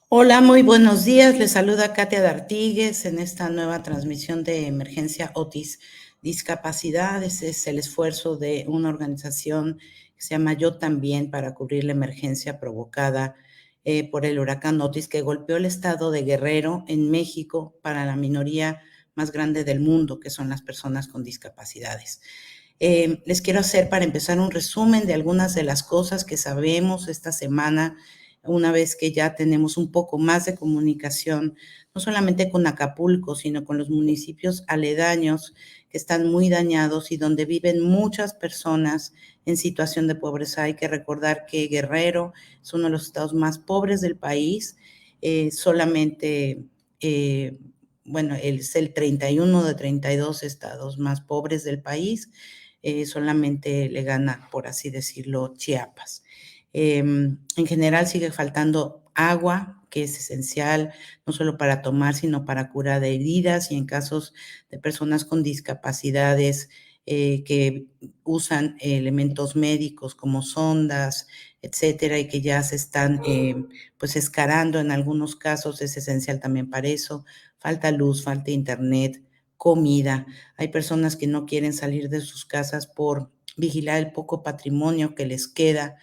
Hola, muy buenos días. Les saluda Katia D'Artigues en esta nueva transmisión de Emergencia Otis Discapacidad. Ese es el esfuerzo de una organización que se llama Yo También para cubrir la emergencia provocada por el huracán Otis que golpeó el estado de Guerrero en México para la minoría más grande del mundo, que son las personas con discapacidades. Les quiero hacer para empezar un resumen de algunas de las cosas que sabemos esta semana, una vez que ya tenemos un poco más de comunicación, no solamente con Acapulco, sino con los municipios aledaños que están muy dañados y donde viven muchas personas en situación de pobreza. Hay que recordar que Guerrero es uno de los estados más pobres del país, solamente, bueno, es el 31 de 32 estados más pobres del país, solamente le gana, por así decirlo, Chiapas. En general sigue faltando agua, que es esencial no solo para tomar, sino para curar de heridas y en casos de personas con discapacidades que usan elementos médicos como sondas, etcétera, y que ya se están pues escarando en algunos casos, es esencial también para eso. Falta luz, falta internet, comida. Hay personas que no quieren salir de sus casas por vigilar el poco patrimonio que les queda.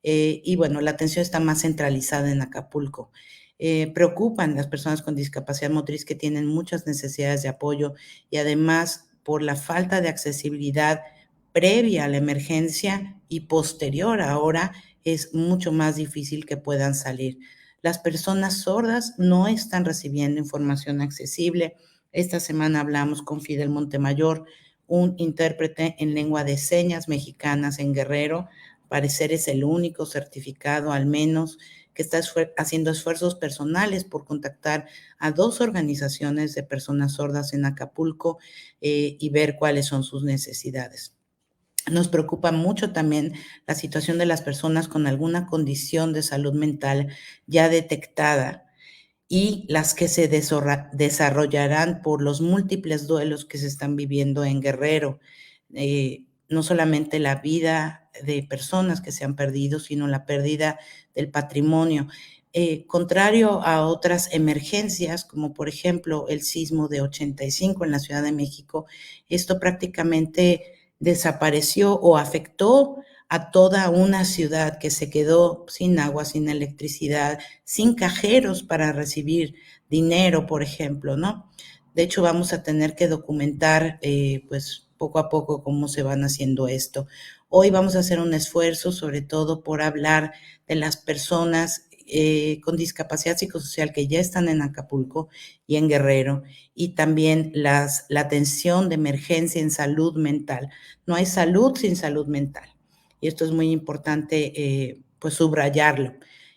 Y bueno, la atención está más centralizada en Acapulco. Preocupan las personas con discapacidad motriz que tienen muchas necesidades de apoyo y además por la falta de accesibilidad previa a la emergencia y posterior ahora es mucho más difícil que puedan salir. Las personas sordas no están recibiendo información accesible. Esta semana hablamos con Fidel Montemayor, un intérprete en lengua de señas mexicanas en Guerrero. Al parecer es el único certificado, al menos, que está haciendo esfuerzos personales por contactar a 2 organizaciones de personas sordas en Acapulco y ver cuáles son sus necesidades. Nos preocupa mucho también la situación de las personas con alguna condición de salud mental ya detectada y las que se desarrollarán por los múltiples duelos que se están viviendo en Guerrero. No solamente la vida de personas que se han perdido, sino la pérdida del patrimonio. Contrario a otras emergencias, como por ejemplo el sismo de 85 en la Ciudad de México, esto prácticamente desapareció o afectó a toda una ciudad que se quedó sin agua, sin electricidad, sin cajeros para recibir dinero, por ejemplo, ¿no? De hecho, vamos a tener que documentar, pues, poco a poco cómo se van haciendo esto. Hoy vamos a hacer un esfuerzo, sobre todo por hablar de las personas con discapacidad psicosocial que ya están en Acapulco y en Guerrero, y también la atención de emergencia en salud mental. No hay salud sin salud mental. Y esto es muy importante, pues, subrayarlo.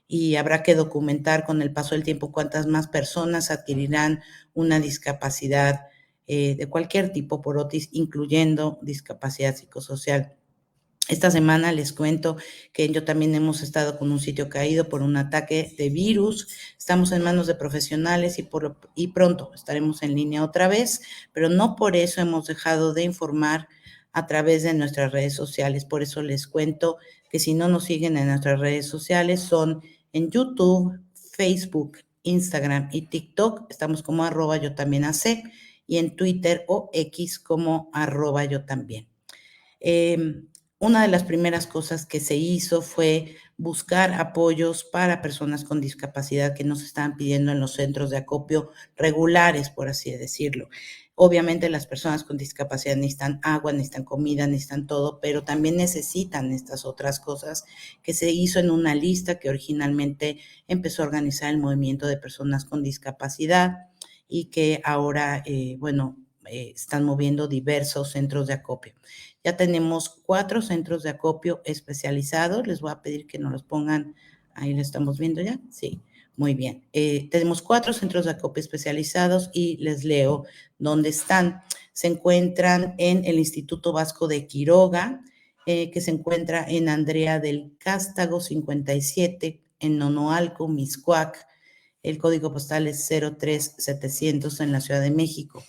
Y habrá que documentar con el paso del tiempo cuántas más personas adquirirán una discapacidad de cualquier tipo por Otis, incluyendo discapacidad psicosocial. Esta semana les cuento que yo también hemos estado con un sitio caído por un ataque de virus. Estamos en manos de profesionales y pronto estaremos en línea otra vez, pero no por eso hemos dejado de informar a través de nuestras redes sociales. Por eso les cuento que si no nos siguen en nuestras redes sociales son en YouTube, Facebook, Instagram y TikTok. Estamos como @yo también AC y en Twitter o X como @yo también. Una de las primeras cosas que se hizo fue buscar apoyos para personas con discapacidad que nos estaban pidiendo en los centros de acopio regulares, por así decirlo. Obviamente las personas con discapacidad necesitan agua, necesitan comida, necesitan todo, pero también necesitan estas otras cosas que se hizo en una lista que originalmente empezó a organizar el movimiento de personas con discapacidad y que ahora, bueno, están moviendo diversos centros de acopio. Ya tenemos 4 centros de acopio especializados. Les voy a pedir que nos los pongan, ahí lo estamos viendo ya, sí, muy bien. Tenemos 4 centros de acopio especializados y les leo dónde están. Se encuentran en el Instituto Vasco de Quiroga, que se encuentra en Andrea del Cástago 57, en Nonoalco, Mixcoac. El código postal es 03700 en la Ciudad de México.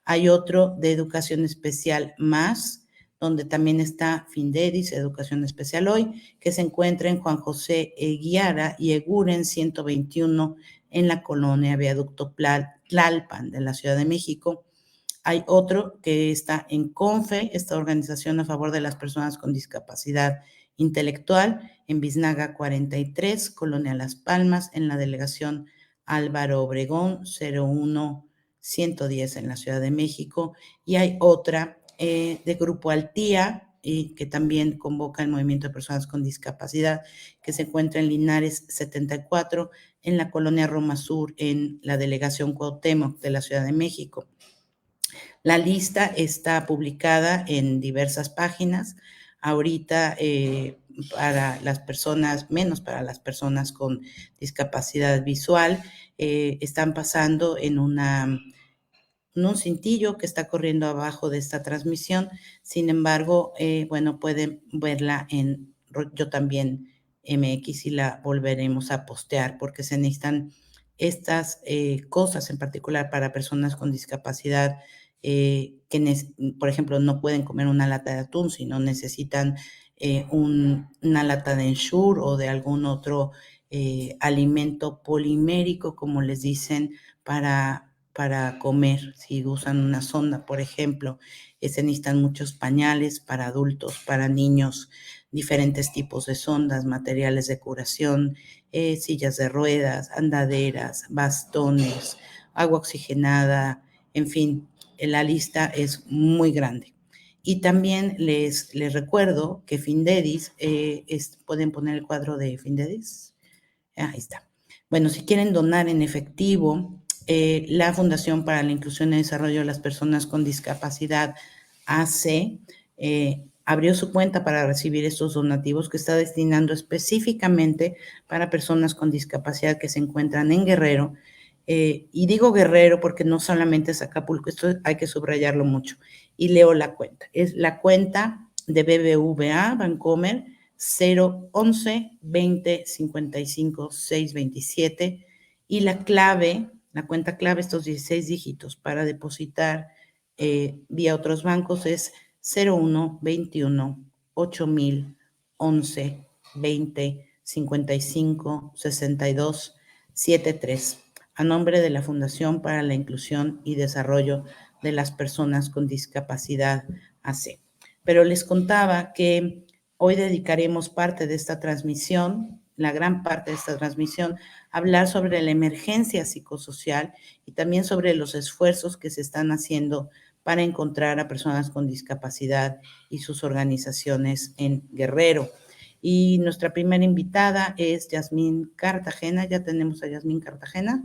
Hay otro de educación especial más, donde también está Findedis, Educación Especial Hoy, que se encuentra en Juan José Eguiara y Eguren 121 en la colonia Viaducto Tlalpan de la Ciudad de México. Hay otro que está en CONFE, esta organización a favor de las personas con discapacidad intelectual, en Biznaga 43, Colonia Las Palmas, en la delegación Álvaro Obregón 01110 en la Ciudad de México. Y hay otra de Grupo Altía, y que también convoca el movimiento de personas con discapacidad, que se encuentra en Linares 74, en la colonia Roma Sur, en la delegación Cuauhtémoc de la Ciudad de México. La lista está publicada en diversas páginas. Ahorita para las personas, menos para las personas con discapacidad visual, están pasando en un cintillo que está corriendo abajo de esta transmisión. Sin embargo, bueno, pueden verla en Yo También MX y la volveremos a postear porque se necesitan estas cosas en particular para personas con discapacidad por ejemplo, no pueden comer una lata de atún, sino necesitan una lata de Ensure o de algún otro alimento polimérico, como les dicen, para comer. Si usan una sonda, por ejemplo, se necesitan muchos pañales para adultos, para niños, diferentes tipos de sondas, materiales de curación, sillas de ruedas, andaderas, bastones, agua oxigenada, en fin, la lista es muy grande. Y también les recuerdo que Findedis, pueden poner el cuadro de Findedis. Ahí está. Bueno, si quieren donar en efectivo, la Fundación para la Inclusión y Desarrollo de las Personas con Discapacidad, AC, abrió su cuenta para recibir estos donativos que está destinando específicamente para personas con discapacidad que se encuentran en Guerrero. Y digo Guerrero porque no solamente es Acapulco, esto hay que subrayarlo mucho. Y leo la cuenta. Es la cuenta de BBVA Bancomer 011 20 55 627 y la clave, la cuenta clave, estos 16 dígitos para depositar vía otros bancos es 01 21 8000 11 20 55 62 73 a nombre de la Fundación para la Inclusión y Desarrollo de las Personas con Discapacidad AC. Pero les contaba que hoy dedicaremos parte de esta transmisión, la gran parte de esta transmisión, a hablar sobre la emergencia psicosocial y también sobre los esfuerzos que se están haciendo para encontrar a personas con discapacidad y sus organizaciones en Guerrero. Y nuestra primera invitada es Yasmín Cartagena. Ya tenemos a Yasmín Cartagena.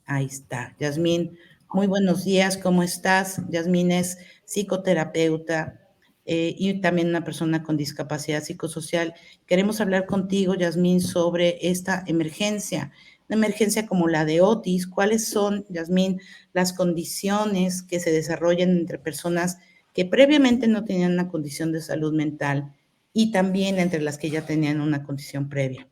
Ahí está. Yasmín, muy buenos días, ¿cómo estás? Yasmín es psicoterapeuta y también una persona con discapacidad psicosocial. Queremos hablar contigo, Yasmín, sobre esta emergencia, una emergencia como la de Otis. ¿Cuáles son, Yasmín, las condiciones que se desarrollan entre personas que previamente no tenían una condición de salud mental y también entre las que ya tenían una condición previa?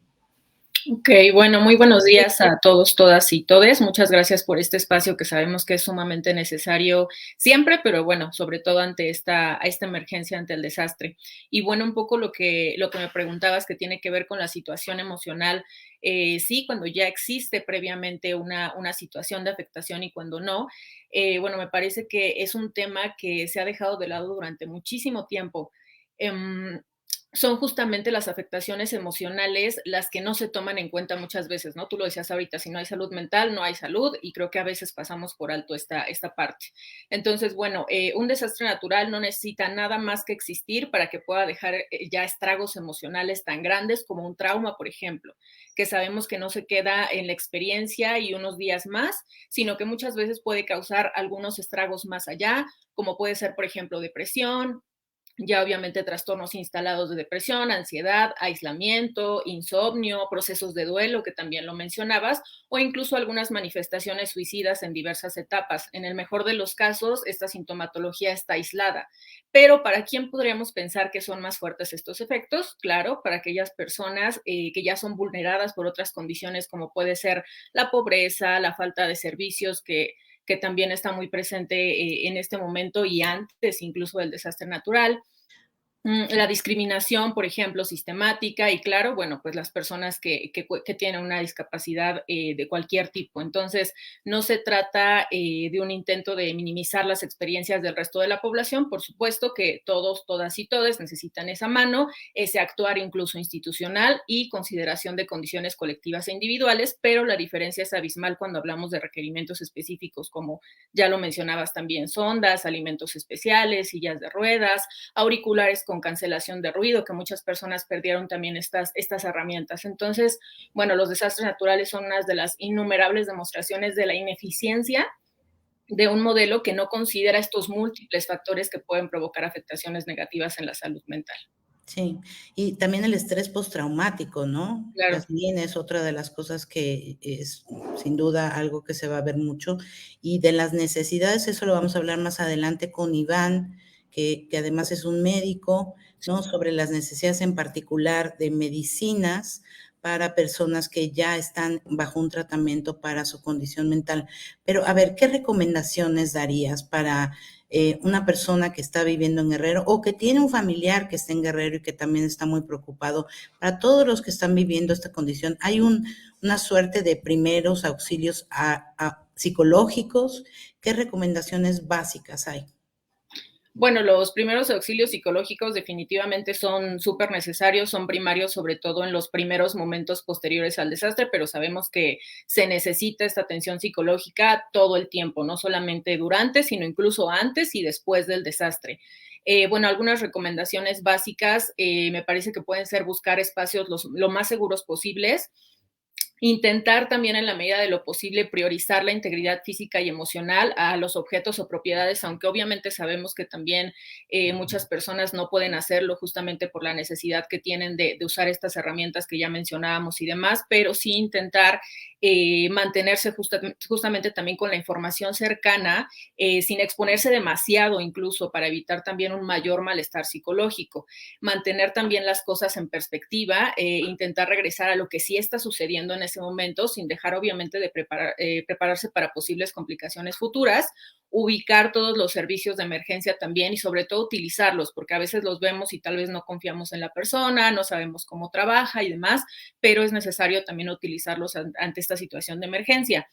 Ok, bueno, muy buenos días a todos, todas y todes. Muchas gracias por este espacio que sabemos que es sumamente necesario siempre, pero bueno, sobre todo ante esta emergencia, ante el desastre. Y bueno, un poco lo que me preguntabas que tiene que ver con la situación emocional, sí, cuando ya existe previamente una situación de afectación y cuando no, bueno, me parece que es un tema que se ha dejado de lado durante muchísimo tiempo. Son justamente las afectaciones emocionales las que no se toman en cuenta muchas veces, ¿no? Tú lo decías ahorita, si no hay salud mental, no hay salud, y creo que a veces pasamos por alto esta parte. Entonces, bueno, un desastre natural no necesita nada más que existir para que pueda dejar ya estragos emocionales tan grandes como un trauma, por ejemplo, que sabemos que no se queda en la experiencia y unos días más, sino que muchas veces puede causar algunos estragos más allá, como puede ser, por ejemplo, depresión, ya obviamente trastornos instalados de depresión, ansiedad, aislamiento, insomnio, procesos de duelo, que también lo mencionabas, o incluso algunas manifestaciones suicidas en diversas etapas. En el mejor de los casos, esta sintomatología está aislada. Pero ¿para quién podríamos pensar que son más fuertes estos efectos? Claro, para aquellas personas que ya son vulneradas por otras condiciones como puede ser la pobreza, la falta de servicios que también está muy presente en este momento y antes incluso del desastre natural. La discriminación, por ejemplo, sistemática y claro, bueno, pues las personas que tienen una discapacidad de cualquier tipo. Entonces, no se trata de un intento de minimizar las experiencias del resto de la población. Por supuesto que todos, todas y todes necesitan esa mano, ese actuar incluso institucional y consideración de condiciones colectivas e individuales, pero la diferencia es abismal cuando hablamos de requerimientos específicos, como ya lo mencionabas también, sondas, alimentos especiales, sillas de ruedas, auriculares con cancelación de ruido, que muchas personas perdieron también estas herramientas. Entonces, bueno, los desastres naturales son una de las innumerables demostraciones de la ineficiencia de un modelo que no considera estos múltiples factores que pueden provocar afectaciones negativas en la salud mental. Sí, y también el estrés postraumático, ¿no? Claro. También es otra de las cosas que es sin duda algo que se va a ver mucho. Y de las necesidades, eso lo vamos a hablar más adelante con Iván, que además es un médico, ¿no? Sobre las necesidades en particular de medicinas para personas que ya están bajo un tratamiento para su condición mental. Pero a ver, ¿qué recomendaciones darías para una persona que está viviendo en Guerrero o que tiene un familiar que está en Guerrero y que también está muy preocupado? Para todos los que están viviendo esta condición, hay una suerte de primeros auxilios psicológicos. ¿Qué recomendaciones básicas hay? Bueno, los primeros auxilios psicológicos definitivamente son súper necesarios, son primarios, sobre todo en los primeros momentos posteriores al desastre, pero sabemos que se necesita esta atención psicológica todo el tiempo, no solamente durante, sino incluso antes y después del desastre. Bueno, algunas recomendaciones básicas me parece que pueden ser buscar espacios lo más seguros posibles. Intentar también en la medida de lo posible priorizar la integridad física y emocional a los objetos o propiedades, aunque obviamente sabemos que también muchas personas no pueden hacerlo justamente por la necesidad que tienen de usar estas herramientas que ya mencionábamos y demás, pero sí intentar mantenerse justamente también con la información cercana, sin exponerse demasiado incluso para evitar también un mayor malestar psicológico. Mantener también las cosas en perspectiva, intentar regresar a lo que sí está sucediendo en ese momento, sin dejar obviamente de prepararse para posibles complicaciones futuras, ubicar todos los servicios de emergencia también y sobre todo utilizarlos, porque a veces los vemos y tal vez no confiamos en la persona, no sabemos cómo trabaja y demás, pero es necesario también utilizarlos ante esta situación de emergencia.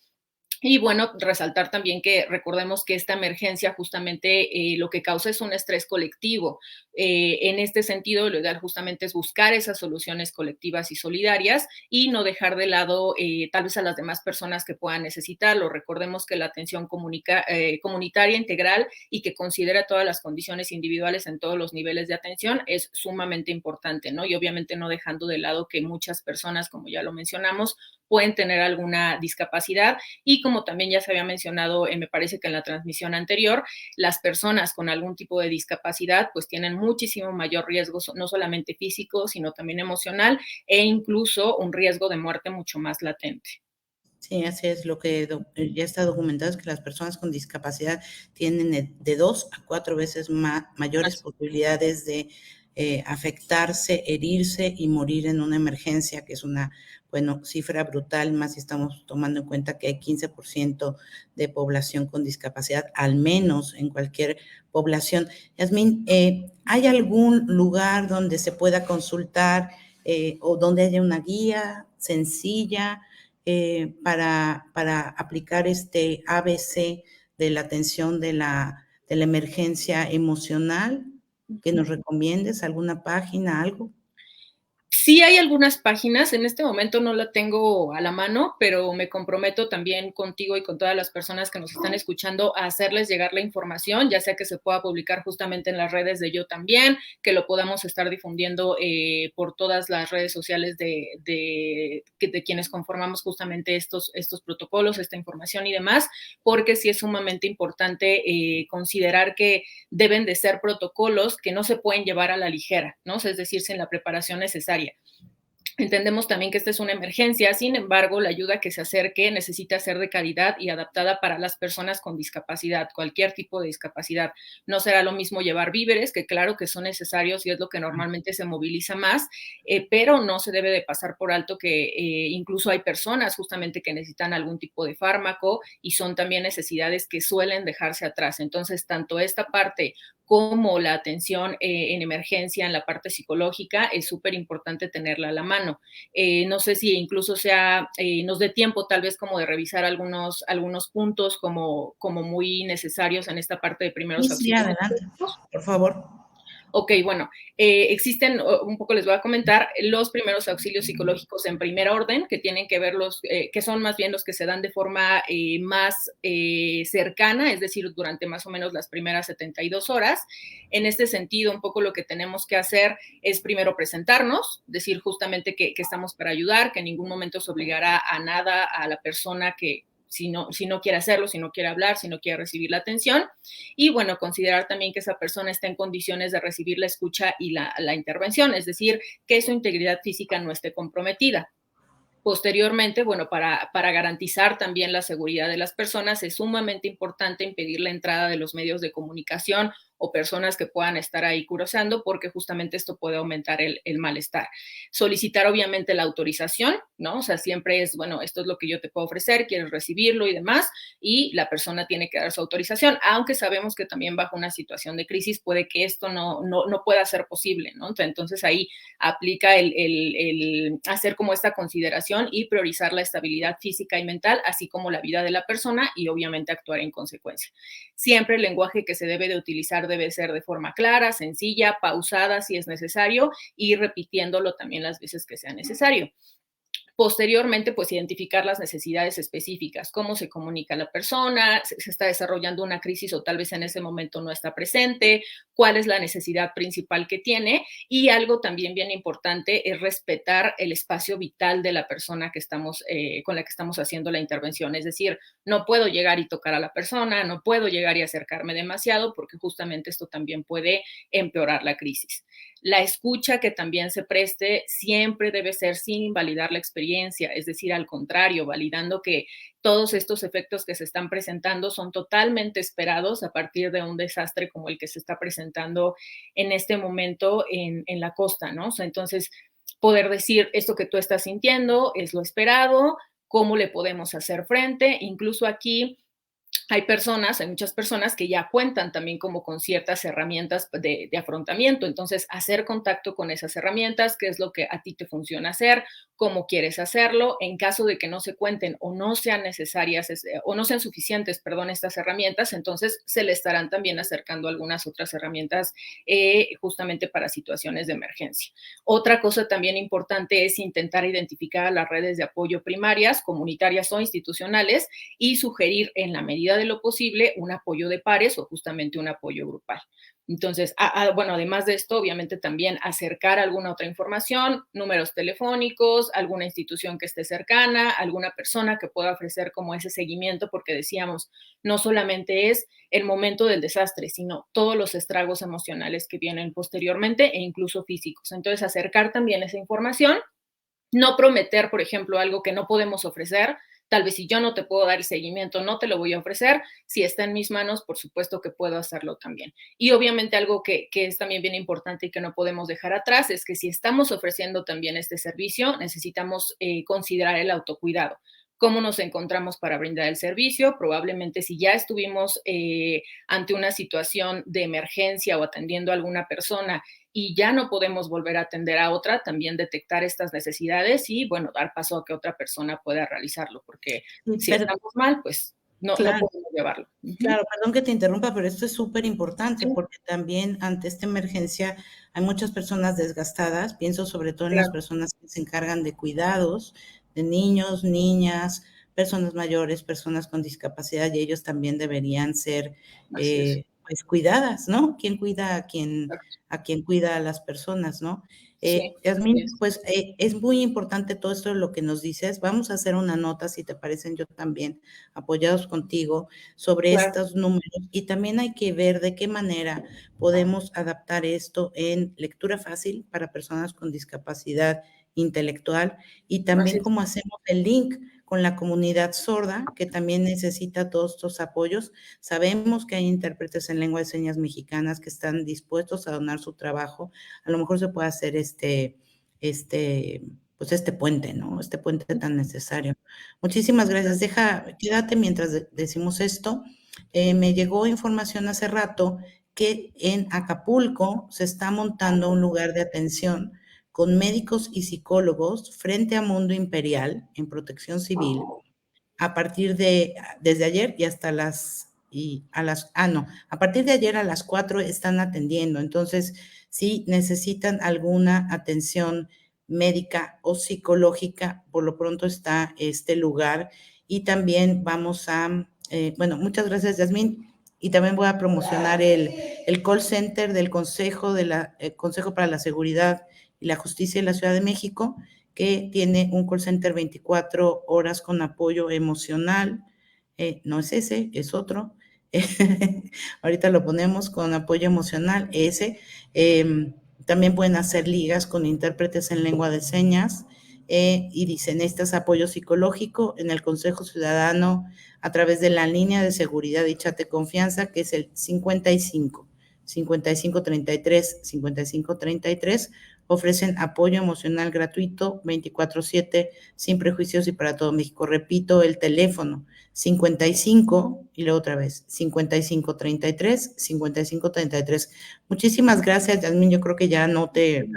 Y bueno, resaltar también que recordemos que esta emergencia justamente lo que causa es un estrés colectivo. En este sentido, lo ideal justamente es buscar esas soluciones colectivas y solidarias y no dejar de lado tal vez a las demás personas que puedan necesitarlo. Recordemos que la atención comunitaria integral y que considera todas las condiciones individuales en todos los niveles de atención es sumamente importante, ¿no? Y obviamente no dejando de lado que muchas personas, como ya lo mencionamos, pueden tener alguna discapacidad y como también ya se había mencionado, me parece que en la transmisión anterior, las personas con algún tipo de discapacidad pues tienen muchísimo mayor riesgo, no solamente físico, sino también emocional e incluso un riesgo de muerte mucho más latente. Sí, así es, lo que ya está documentado es que las personas con discapacidad tienen de 2 a 4 veces mayores Más. posibilidades de afectarse, herirse y morir en una emergencia, que es una, bueno, cifra brutal, más si estamos tomando en cuenta que hay 15% de población con discapacidad, al menos en cualquier población. Yasmín, ¿hay algún lugar donde se pueda consultar o donde haya una guía sencilla para aplicar este ABC de la atención de la emergencia emocional? ¿Que nos recomiendes alguna página, algo? Sí hay algunas páginas, en este momento no la tengo a la mano, pero me comprometo también contigo y con todas las personas que nos están escuchando a hacerles llegar la información, ya sea que se pueda publicar justamente en las redes de Yo También, que lo podamos estar difundiendo por todas las redes sociales de quienes conformamos justamente estos protocolos, esta información y demás, porque sí es sumamente importante considerar que deben de ser protocolos que no se pueden llevar a la ligera, ¿no? Es decir, sin la preparación necesaria. Entendemos también que esta es una emergencia, sin embargo, la ayuda que se acerque necesita ser de calidad y adaptada para las personas con discapacidad, cualquier tipo de discapacidad. No será lo mismo llevar víveres, que claro que son necesarios y es lo que normalmente se moviliza más, pero no se debe de pasar por alto que incluso hay personas justamente que necesitan algún tipo de fármaco y son también necesidades que suelen dejarse atrás. Entonces, tanto esta parte como la atención en emergencia, en la parte psicológica, es súper importante tenerla a la mano. No sé si incluso nos dé tiempo tal vez como de revisar algunos puntos como muy necesarios en esta parte de Sí, primeros sí, auxilios. adelante, por favor. Ok, bueno, existen, un poco les voy a comentar, los primeros auxilios psicológicos en primer orden, que tienen que ver que son más bien los que se dan de forma más cercana, es decir, durante más o menos las primeras 72 horas. En este sentido, un poco lo que tenemos que hacer es primero presentarnos, decir justamente que estamos para ayudar, que en ningún momento se obligará a nada a la persona que, si no quiere hacerlo, si no quiere hablar, si no quiere recibir la atención. Y bueno, considerar también que esa persona está en condiciones de recibir la escucha y la intervención, es decir, que su integridad física no esté comprometida. Posteriormente, bueno, para garantizar también la seguridad de las personas, es sumamente importante impedir la entrada de los medios de comunicación o personas que puedan estar ahí curoseando, porque justamente esto puede aumentar el malestar. Solicitar obviamente la autorización, ¿no? O sea, siempre es, bueno, esto es lo que yo te puedo ofrecer, quieres recibirlo y demás, y la persona tiene que dar su autorización, aunque sabemos que también bajo una situación de crisis puede que esto no pueda ser posible, ¿no? Entonces ahí aplica el hacer como esta consideración y priorizar la estabilidad física y mental, así como la vida de la persona y obviamente actuar en consecuencia. Siempre el lenguaje que se debe de utilizar debe ser de forma clara, sencilla, pausada si es necesario y repitiéndolo también las veces que sea necesario. Posteriormente, pues identificar las necesidades específicas, cómo se comunica la persona, se está desarrollando una crisis o tal vez en ese momento no está presente, cuál es la necesidad principal que tiene y algo también bien importante es respetar el espacio vital de la persona con la que estamos haciendo la intervención. Es decir, no puedo llegar y tocar a la persona, no puedo llegar y acercarme demasiado porque justamente esto también puede empeorar la crisis. La escucha que también se preste siempre debe ser sin invalidar la experiencia, es decir, al contrario, validando que todos estos efectos que se están presentando son totalmente esperados a partir de un desastre como el que se está presentando en este momento en la costa, ¿no? O sea, entonces, poder decir esto que tú estás sintiendo es lo esperado, cómo le podemos hacer frente, incluso aquí hay muchas personas que ya cuentan también como con ciertas herramientas de afrontamiento. Entonces, hacer contacto con esas herramientas, qué es lo que a ti te funciona hacer, cómo quieres hacerlo. En caso de que no se cuenten o no sean necesarias o no sean suficientes, perdón, estas herramientas, entonces se le estarán también acercando algunas otras herramientas justamente para situaciones de emergencia. Otra cosa también importante es intentar identificar las redes de apoyo primarias, comunitarias o institucionales y sugerir en la medida de lo posible un apoyo de pares o justamente un apoyo grupal. Entonces, bueno, además de esto, obviamente también acercar alguna otra información, números telefónicos, alguna institución que esté cercana, alguna persona que pueda ofrecer como ese seguimiento, porque decíamos, no solamente es el momento del desastre, sino todos los estragos emocionales que vienen posteriormente e incluso físicos. Entonces, acercar también esa información, no prometer, por ejemplo, algo que no podemos ofrecer. Tal vez si yo no te puedo dar el seguimiento, no te lo voy a ofrecer. Si está en mis manos, por supuesto que puedo hacerlo también. Y obviamente algo que es también bien importante y que no podemos dejar atrás es que si estamos ofreciendo también este servicio, necesitamos considerar el autocuidado. ¿Cómo nos encontramos para brindar el servicio? Probablemente si ya estuvimos ante una situación de emergencia o atendiendo a alguna persona y ya no podemos volver a atender a otra, también detectar estas necesidades y, bueno, dar paso a que otra persona pueda realizarlo, porque si Pero, estamos mal, pues no claro, podemos llevarlo. Uh-huh. claro, perdón que te interrumpa, pero esto es súper importante Sí, porque también ante esta emergencia hay muchas personas desgastadas. Pienso sobre todo en las claro, personas que se encargan de cuidados de niños, niñas, personas mayores, personas con discapacidad, y ellos también deberían ser así es. pues cuidadas, ¿no? ¿Quién cuida Exacto. a quien cuida a las personas, ¿no? Sí, así Yasmín, es. pues es muy importante todo esto de lo que nos dices. Vamos a hacer una nota, si te parecen, yo también, apoyados contigo, sobre Claro, estos números, y también hay que ver de qué manera podemos adaptar esto en lectura fácil para personas con discapacidad intelectual, y así también es. cómo hacemos el link con la comunidad sorda, que también necesita todos estos apoyos. Sabemos que hay intérpretes en lengua de señas mexicanas que están dispuestos a donar su trabajo. A lo mejor se puede hacer este, pues este puente, ¿no? Este puente tan necesario. Muchísimas gracias. Quédate mientras decimos esto. Me llegó información hace rato que en Acapulco se está montando un lugar de atención con médicos y psicólogos frente a Mundo Imperial en Protección Civil a partir de, desde ayer y hasta a partir de ayer a las 4 están atendiendo. Entonces, si necesitan alguna atención médica o psicológica, por lo pronto está este lugar. Y también vamos a, bueno, muchas gracias, Yasmín. Y también voy a promocionar el call center del Consejo, Consejo para la Seguridad y la Justicia de la Ciudad de México, que tiene un call center 24 horas con apoyo emocional. No es ese, es otro. Ahorita lo ponemos con apoyo emocional, ese. También pueden hacer ligas con intérpretes en lengua de señas. Y dicen, necesitas apoyo psicológico en el Consejo Ciudadano a través de la línea de seguridad y chat de confianza, que es el 5533. Ofrecen apoyo emocional gratuito 24/7, sin prejuicios y para todo México. Repito, el teléfono 55 y luego otra vez 5533. Muchísimas gracias, Yasmín. Yo creo que ya no te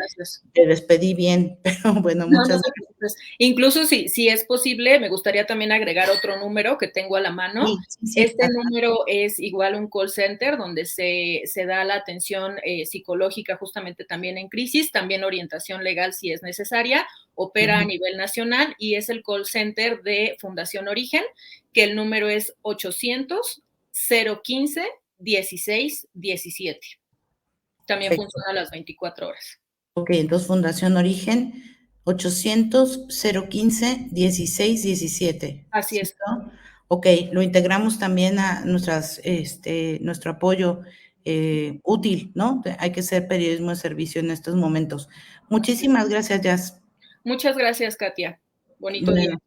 despedí bien, pero bueno, muchas gracias. Incluso si es posible, me gustaría también agregar otro número que tengo a la mano. Sí, este número es igual un call center donde se da la atención psicológica justamente también en crisis, también orientación legal si es necesaria, opera a nivel nacional y es el call center de Fundación Origen, que el número es 800-015-1617. También funciona a las 24 horas. Ok, entonces Fundación Origen, 800-015-1617. Así es. ¿No? Ok, lo integramos también a nuestro apoyo útil, ¿no? Hay que hacer periodismo de servicio en estos momentos. Muchísimas gracias, Jazz. Muchas gracias, Katia. Bonito día.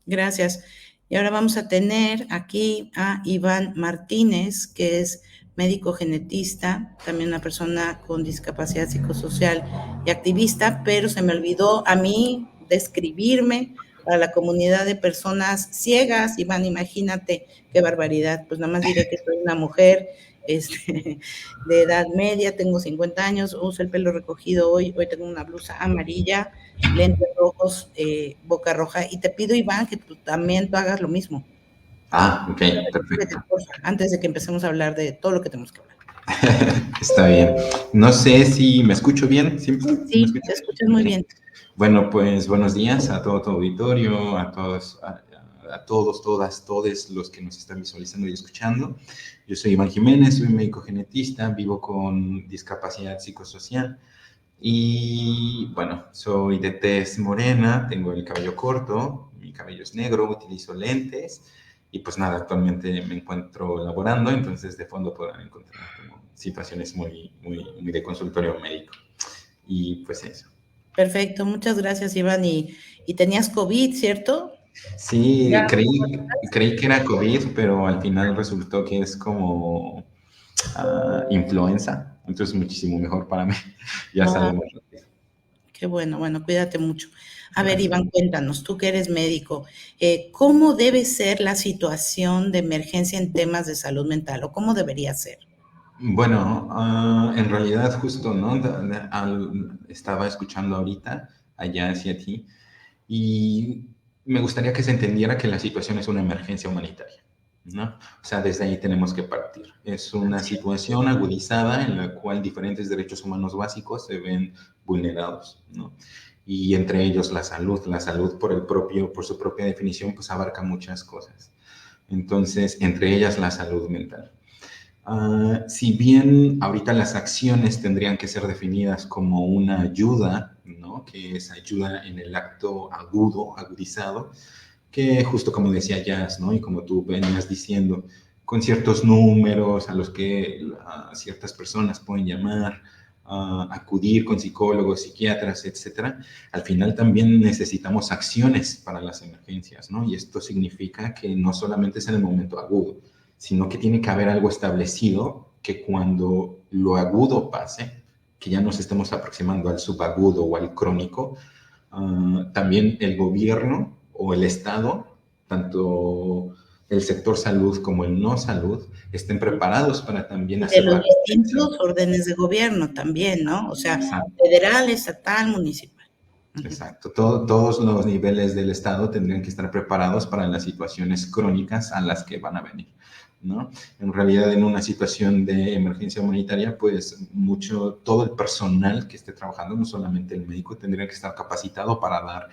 Gracias. Y ahora vamos a tener aquí a Iván Martínez, que es médico genetista, también una persona con discapacidad psicosocial y activista, pero se me olvidó a mí describirme para la comunidad de personas ciegas. Iván, imagínate qué barbaridad. Pues nada más diré que soy una mujer de edad media, tengo 50 años, uso el pelo recogido hoy tengo una blusa amarilla, lentes rojos, boca roja, y te pido, Iván, que tú hagas lo mismo. Ok, perfecto. Antes de que empecemos a hablar de todo lo que tenemos que hablar. Está bien. No sé si me escucho bien. Sí, te escuchas muy bien. Bueno, pues buenos días a todo tu auditorio, a todos, todas, todos los que nos están visualizando y escuchando. Yo soy Iván Jiménez, soy médico genetista, vivo con discapacidad psicosocial y bueno, soy de tez morena, tengo el cabello corto, mi cabello es negro, utilizo lentes y pues nada, actualmente me encuentro laborando, entonces de fondo podrán encontrar como situaciones muy de consultorio médico y pues eso. Perfecto, muchas gracias, Iván. Y tenías COVID, ¿cierto? Sí, creí que era COVID, pero al final resultó que es como influenza, entonces muchísimo mejor para mí. Ya sabemos. Qué bueno, cuídate mucho. A ver, Iván, cuéntanos, tú que eres médico, ¿cómo debe ser la situación de emergencia en temas de salud mental o cómo debería ser? Bueno, en realidad justo, ¿no? Estaba escuchando ahorita allá hacia ti y me gustaría que se entendiera que la situación es una emergencia humanitaria, ¿no? O sea, desde ahí tenemos que partir. Es una situación agudizada en la cual diferentes derechos humanos básicos se ven vulnerados, ¿no? Y entre ellos la salud por su propia definición, pues abarca muchas cosas. Entonces, entre ellas la salud mental. Si bien ahorita las acciones tendrían que ser definidas como una ayuda, ¿no? Que es ayuda en el acto agudo, agudizado, que justo como decía Jazz, ¿no? Y como tú venías diciendo, con ciertos números a los que ciertas personas pueden llamar, acudir con psicólogos, psiquiatras, etcétera, al final también necesitamos acciones para las emergencias, ¿no? Y esto significa que no solamente es en el momento agudo, sino que tiene que haber algo establecido que cuando lo agudo pase, que ya nos estemos aproximando al subagudo o al crónico, también el gobierno o el Estado, tanto el sector salud como el no salud estén preparados para también de hacer los la distintos prevención. órdenes de gobierno también, ¿no? O sea, Exacto. federal, estatal, municipal. Exacto. Todos los niveles del Estado tendrían que estar preparados para las situaciones crónicas a las que van a venir, ¿no? En realidad, en una situación de emergencia humanitaria, pues todo el personal que esté trabajando, no solamente el médico, tendría que estar capacitado para dar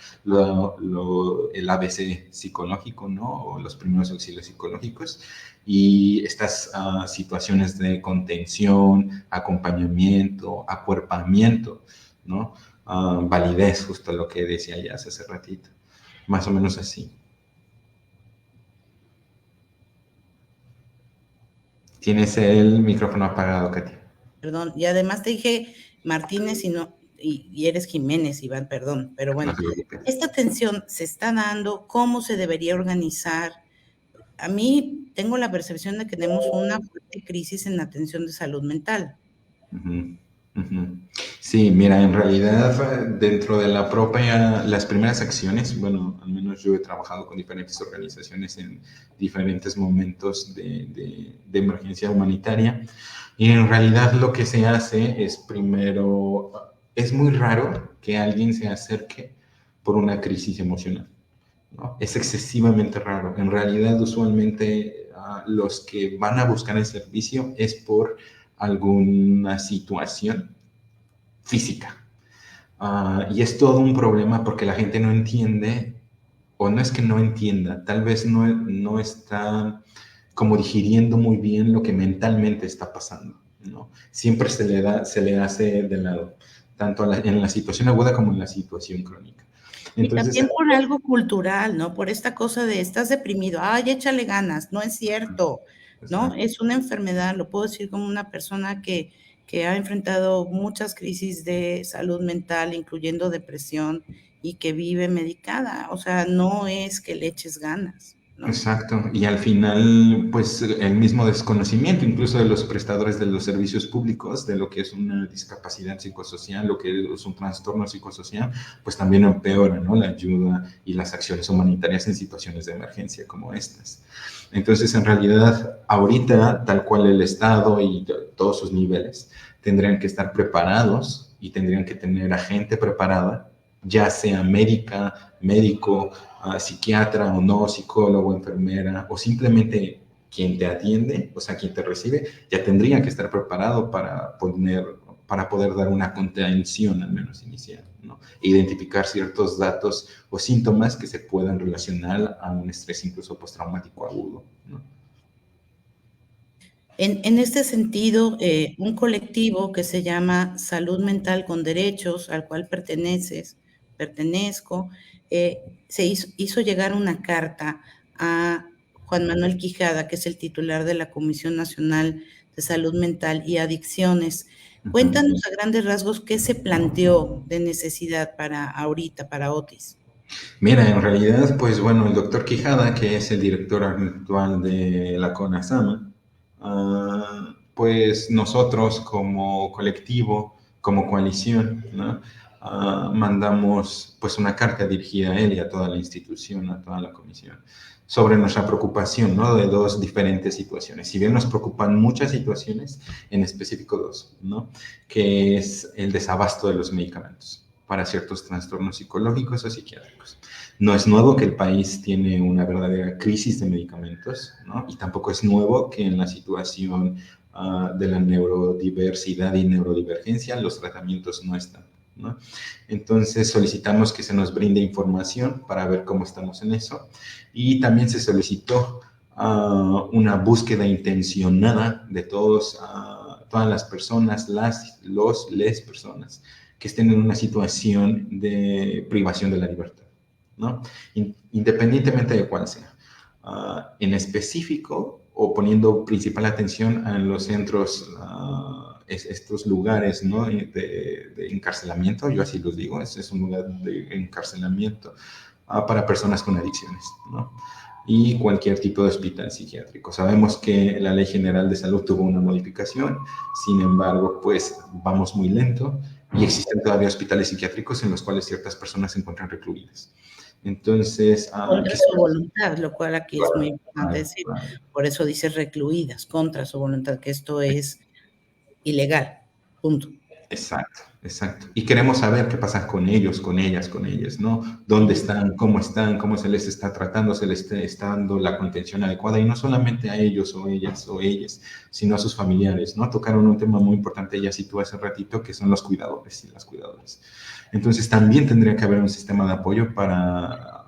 el ABC psicológico, ¿no? O los primeros auxilios psicológicos. Y estas situaciones de contención, acompañamiento, acuerpamiento, ¿no? Validez, justo lo que decía ya hace ratito. Más o menos así. Tienes el micrófono apagado, Katia. Perdón, y además te dije Martínez y eres Jiménez, Iván, perdón, pero bueno, esta atención se está dando, ¿cómo se debería organizar? A mí tengo la percepción de que tenemos una fuerte crisis en la atención de salud mental. Uh-huh. Uh-huh. Sí, mira, en realidad dentro de las primeras acciones, bueno, al menos yo he trabajado con diferentes organizaciones en diferentes momentos de emergencia humanitaria, y en realidad lo que se hace es primero, es muy raro que alguien se acerque por una crisis emocional, ¿no? Es excesivamente raro. En realidad, usualmente los que van a buscar el servicio es por alguna situación física. Y es todo un problema porque la gente no entiende, o no es que no entienda, tal vez no está como digiriendo muy bien lo que mentalmente está pasando, ¿no? Siempre se le hace de lado, tanto en la situación aguda como en la situación crónica. Entonces, y también por algo cultural, ¿no? Por esta cosa de estás deprimido, ay, échale ganas, no es cierto, ¿no? Es una enfermedad, lo puedo decir como una persona que ha enfrentado muchas crisis de salud mental, incluyendo depresión, y que vive medicada, o sea, no es que le eches ganas, ¿no? Exacto, y al final, pues el mismo desconocimiento, incluso de los prestadores de los servicios públicos, de lo que es una discapacidad psicosocial, lo que es un trastorno psicosocial, pues también empeora, ¿no? La ayuda y las acciones humanitarias en situaciones de emergencia como estas. Entonces, en realidad, ahorita, tal cual el Estado y todos sus niveles tendrían que estar preparados y tendrían que tener a gente preparada, ya sea médico, psiquiatra o no, psicólogo, enfermera, o simplemente quien te atiende, o sea, quien te recibe, ya tendría que estar preparado para poder dar una contención, al menos inicial, ¿no? E identificar ciertos datos o síntomas que se puedan relacionar a un estrés incluso postraumático agudo, ¿no? En este sentido, un colectivo que se llama Salud Mental con Derechos, al cual pertenezco, se hizo llegar una carta a Juan Manuel Quijada, que es el titular de la Comisión Nacional de Salud Mental y Adicciones. Cuéntanos a grandes rasgos qué se planteó de necesidad para Otis. Mira, en realidad, pues bueno, el doctor Quijada, que es el director actual de la CONASAMA, pues nosotros como colectivo, como coalición, ¿no? Mandamos pues una carta dirigida a él y a toda la institución, a toda la comisión, sobre nuestra preocupación, ¿no? De dos diferentes situaciones. Si bien nos preocupan muchas situaciones, en específico dos, ¿no? Que es el desabasto de los medicamentos para ciertos trastornos psicológicos o psiquiátricos. No es nuevo que el país tiene una verdadera crisis de medicamentos, ¿no? Y tampoco es nuevo que en la situación de la neurodiversidad y neurodivergencia los tratamientos no están, ¿no? Entonces solicitamos que se nos brinde información para ver cómo estamos en eso, y también se solicitó una búsqueda intencionada de todas las personas, les personas que estén en una situación de privación de la libertad, ¿no? Independientemente de cuál sea. En específico, o poniendo principal atención a los centros, estos lugares, ¿no? de encarcelamiento, yo así los digo, es un lugar de encarcelamiento para personas con adicciones, ¿no? Y cualquier tipo de hospital psiquiátrico. Sabemos que la Ley General de Salud tuvo una modificación, sin embargo, pues vamos muy lento y existen todavía hospitales psiquiátricos en los cuales ciertas personas se encuentran recluidas. Entonces, contra su voluntad, lo cual aquí es muy importante decir. claro. Por eso dice recluidas, contra su voluntad, que esto es ilegal, punto. Exacto, exacto. Y queremos saber qué pasa con ellos, con ellas, con ellas, ¿no? ¿Dónde están? ¿Cómo se les está tratando? ¿Se les está dando la contención adecuada? Y no solamente a ellos o ellas o ellas, sino a sus familiares, ¿no? Tocaron un tema muy importante, ella citó hace ratito, que son los cuidadores y las cuidadoras. Entonces, también tendría que haber un sistema de apoyo para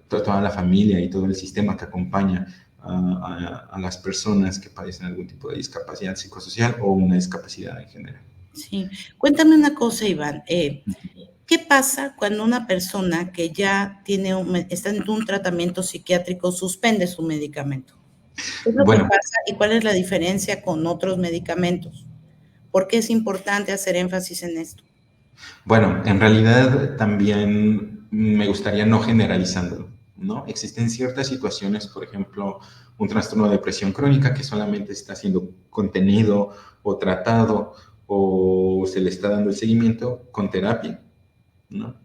toda la familia y todo el sistema que acompaña a las personas que padecen algún tipo de discapacidad psicosocial o una discapacidad en general. Sí, cuéntame una cosa, Iván. ¿Qué pasa cuando una persona que ya está en un tratamiento psiquiátrico suspende su medicamento? ¿Qué es lo que pasa y cuál es la diferencia con otros medicamentos? ¿Por qué es importante hacer énfasis en esto? Bueno, en realidad también me gustaría no generalizándolo, ¿no? Existen ciertas situaciones, por ejemplo, un trastorno de depresión crónica que solamente está siendo contenido o tratado o se le está dando el seguimiento con terapia, ¿no?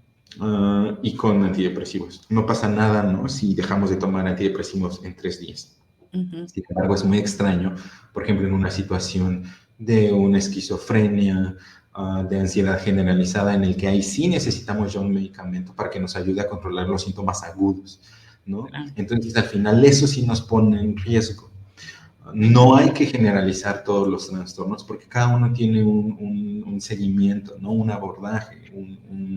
Y con antidepresivos. No pasa nada, ¿no? Si dejamos de tomar antidepresivos en 3 días. Sin embargo, es muy extraño, por ejemplo, en una situación de una esquizofrenia, de ansiedad generalizada, en el que ahí sí necesitamos ya un medicamento para que nos ayude a controlar los síntomas agudos, ¿no? Entonces, al final, eso sí nos pone en riesgo. No hay que generalizar todos los trastornos porque cada uno tiene un seguimiento, ¿no? Un abordaje.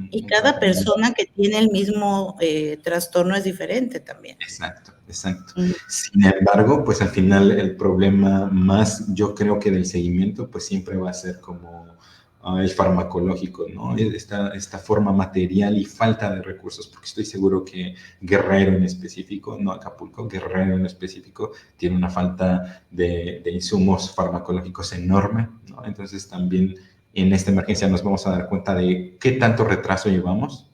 Y cada persona que tiene el mismo trastorno es diferente también. Exacto, exacto. Sin embargo, pues al final el problema más, yo creo que del seguimiento, pues siempre va a ser como el farmacológico, ¿no? Esta forma material y falta de recursos, porque estoy seguro que Guerrero en específico, no Acapulco, Guerrero en específico, tiene una falta de insumos farmacológicos enorme, ¿no? Entonces también en esta emergencia nos vamos a dar cuenta de qué tanto retraso llevamos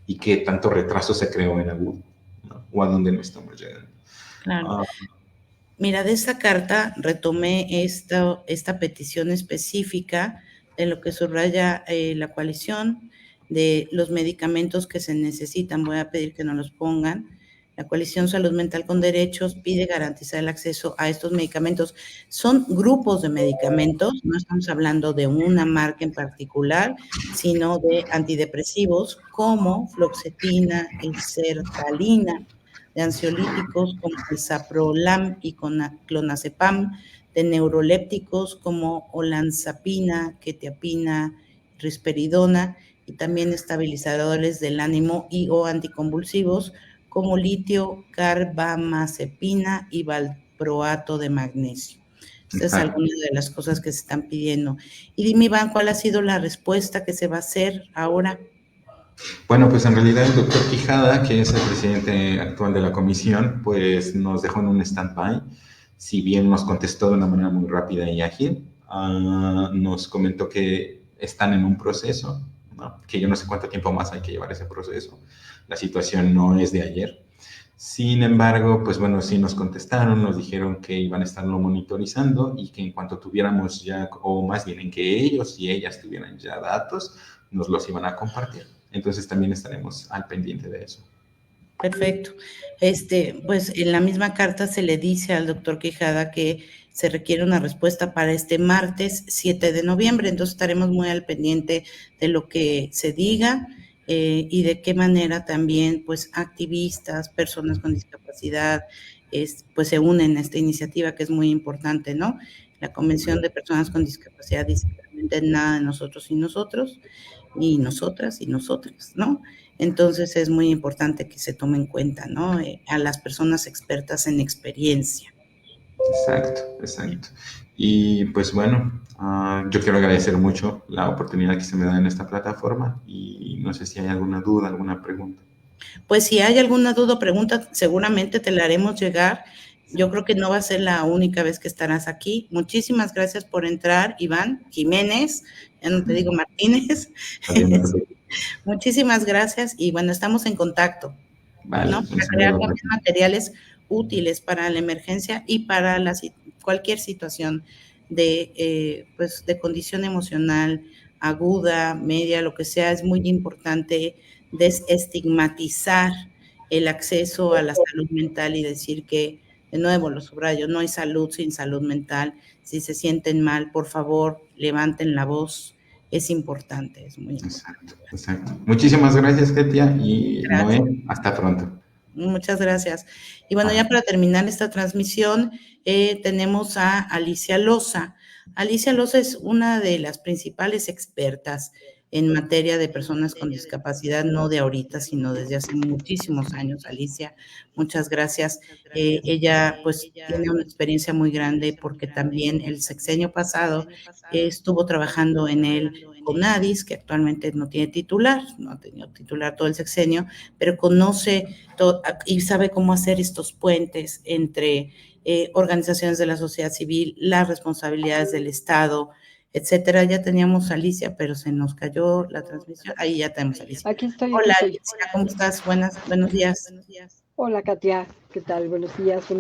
y qué tanto retraso se creó en agudo, ¿no? O a dónde no estamos llegando. Claro. Mira, de esta carta retomé esta petición específica de lo que subraya la coalición, de los medicamentos que se necesitan. Voy a pedir que nos los pongan. La coalición Salud Mental con Derechos pide garantizar el acceso a estos medicamentos. Son grupos de medicamentos, no estamos hablando de una marca en particular, sino de antidepresivos como fluoxetina y sertralina, de ansiolíticos como el Saprolam y clonazepam, de neurolépticos como olanzapina, quetiapina, risperidona, y también estabilizadores del ánimo y o anticonvulsivos como litio, carbamazepina y valproato de magnesio. Esta es alguna de las cosas que se están pidiendo. Y dime, Iván, ¿cuál ha sido la respuesta que se va a hacer ahora? Bueno, pues en realidad el doctor Quijada, que es el presidente actual de la comisión, pues nos dejó en un stand-by. Si bien nos contestó de una manera muy rápida y ágil, nos comentó que están en un proceso, ¿no? Que yo no sé cuánto tiempo más hay que llevar ese proceso. La situación no es de ayer. Sin embargo, pues bueno, sí nos contestaron, nos dijeron que iban a estarlo monitorizando y que en cuanto tuviéramos ya, o más bien en que ellos y ellas tuvieran ya datos, nos los iban a compartir. Entonces también estaremos al pendiente de eso. Perfecto. Pues en la misma carta se le dice al doctor Quijada que se requiere una respuesta para este martes 7 de noviembre, entonces estaremos muy al pendiente de lo que se diga y de qué manera también pues activistas, personas con discapacidad, pues se unen a esta iniciativa que es muy importante, ¿no? La Convención de Personas con Discapacidad dice realmente nada de nosotros y nosotros, y nosotras y nosotras, ¿no? Entonces es muy importante que se tome en cuenta, ¿no? A las personas expertas en experiencia. Exacto, exacto. Y pues bueno, yo quiero agradecer mucho la oportunidad que se me da en esta plataforma y no sé si hay alguna duda, alguna pregunta. Pues si hay alguna duda o pregunta, seguramente te la haremos llegar. Yo creo que no va a ser la única vez que estarás aquí. Muchísimas gracias por entrar, Iván Jiménez, ya no te digo Martínez. Muchísimas gracias y bueno, estamos en contacto, vale, ¿no? Para crear materiales útiles para la emergencia y para cualquier situación de condición emocional aguda, media, lo que sea, es muy importante desestigmatizar el acceso a la salud mental y decir que, de nuevo, lo subrayo, no hay salud sin salud mental. Si se sienten mal, por favor, levanten la voz. Es importante, es muy importante. Exacto, exacto. Muchísimas gracias, Katia, y Gracias. Noé, hasta pronto. Muchas gracias. Y bueno, ya para terminar esta transmisión, tenemos a Alicia Loza. Alicia Loza es una de las principales expertas en materia de personas con discapacidad, no de ahorita, sino desde hace muchísimos años. Alicia, muchas gracias. Ella pues tiene una experiencia muy grande porque también el sexenio pasado estuvo trabajando en el CONADIS, que actualmente no tiene titular, no ha tenido titular todo el sexenio, pero conoce y sabe cómo hacer estos puentes entre organizaciones de la sociedad civil, las responsabilidades del Estado, etcétera. Ya teníamos a Alicia, pero se nos cayó la transmisión. Ahí ya tenemos a Alicia. Aquí estoy. Hola, Alicia, ¿cómo estás? Buenos días. Hola, Katia, ¿qué tal? Buenos días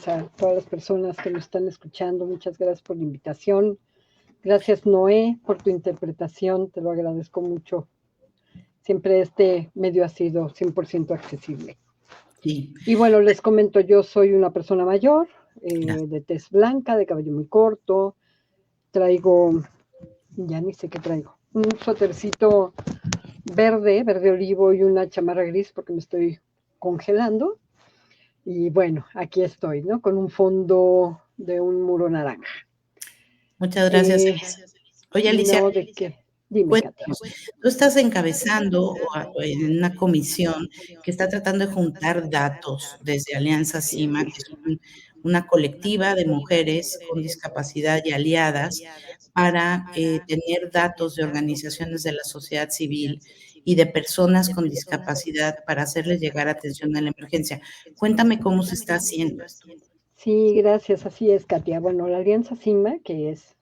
a todas las personas que nos están escuchando. Muchas gracias por la invitación. Gracias, Noé, por tu interpretación, te lo agradezco mucho. Siempre este medio ha sido 100% accesible. Sí. Y bueno, les comento, yo soy una persona mayor, de tez blanca, de cabello muy corto, traigo, ya ni sé qué traigo, un suétercito verde olivo y una chamarra gris porque me estoy congelando. Y bueno, aquí estoy, ¿no? Con un fondo de un muro naranja. Muchas gracias, Alicia. Oye, Alicia, no, ¿de qué? Dime, Katia. cuéntanos, tú estás encabezando en una comisión que está tratando de juntar datos desde Alianza CIMA, que es una colectiva de mujeres con discapacidad y aliadas para tener datos de organizaciones de la sociedad civil y de personas con discapacidad para hacerles llegar atención a la emergencia. Cuéntame cómo se está haciendo esto. Sí, gracias, así es, Katia. Bueno, la Alianza CIMA, que es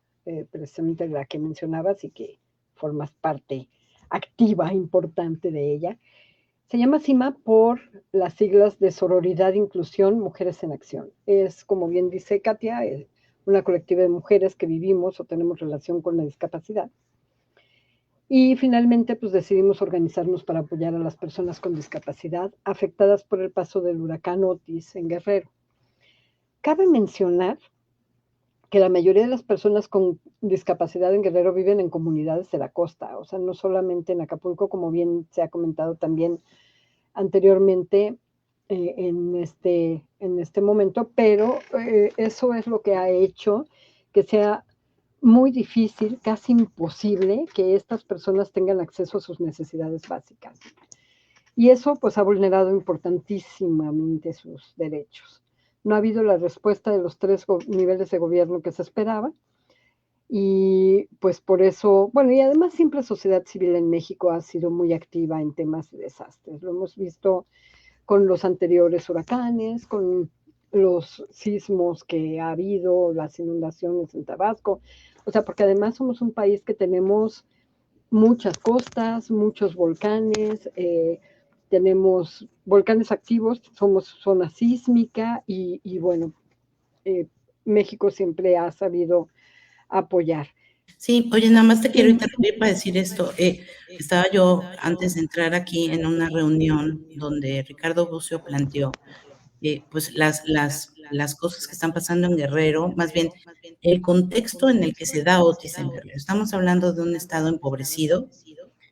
precisamente la que mencionabas y que formas parte activa, importante de ella, se llama CIMA por las siglas de Sororidad, Inclusión, Mujeres en Acción. Es, como bien dice Katia, una colectiva de mujeres que vivimos o tenemos relación con la discapacidad. Y finalmente, pues decidimos organizarnos para apoyar a las personas con discapacidad afectadas por el paso del huracán Otis en Guerrero. Cabe mencionar que la mayoría de las personas con discapacidad en Guerrero viven en comunidades de la costa, o sea, no solamente en Acapulco, como bien se ha comentado también anteriormente en este momento, pero eso es lo que ha hecho que sea muy difícil, casi imposible, que estas personas tengan acceso a sus necesidades básicas. Y eso pues ha vulnerado importantísimamente sus derechos. No ha habido la respuesta de los 3 niveles de gobierno que se esperaba. Y pues por eso, bueno, y además siempre la sociedad civil en México ha sido muy activa en temas de desastres. Lo hemos visto con los anteriores huracanes, con los sismos que ha habido, las inundaciones en Tabasco. O sea, porque además somos un país que tenemos muchas costas, muchos volcanes, tenemos volcanes activos, somos zona sísmica y bueno, México siempre ha sabido apoyar. Sí, oye, nada más te quiero interrumpir para decir esto. Estaba yo antes de entrar aquí en una reunión donde Ricardo Bucio planteó pues las cosas que están pasando en Guerrero, más bien el contexto en el que se da Otis en Guerrero. Estamos hablando de un estado empobrecido,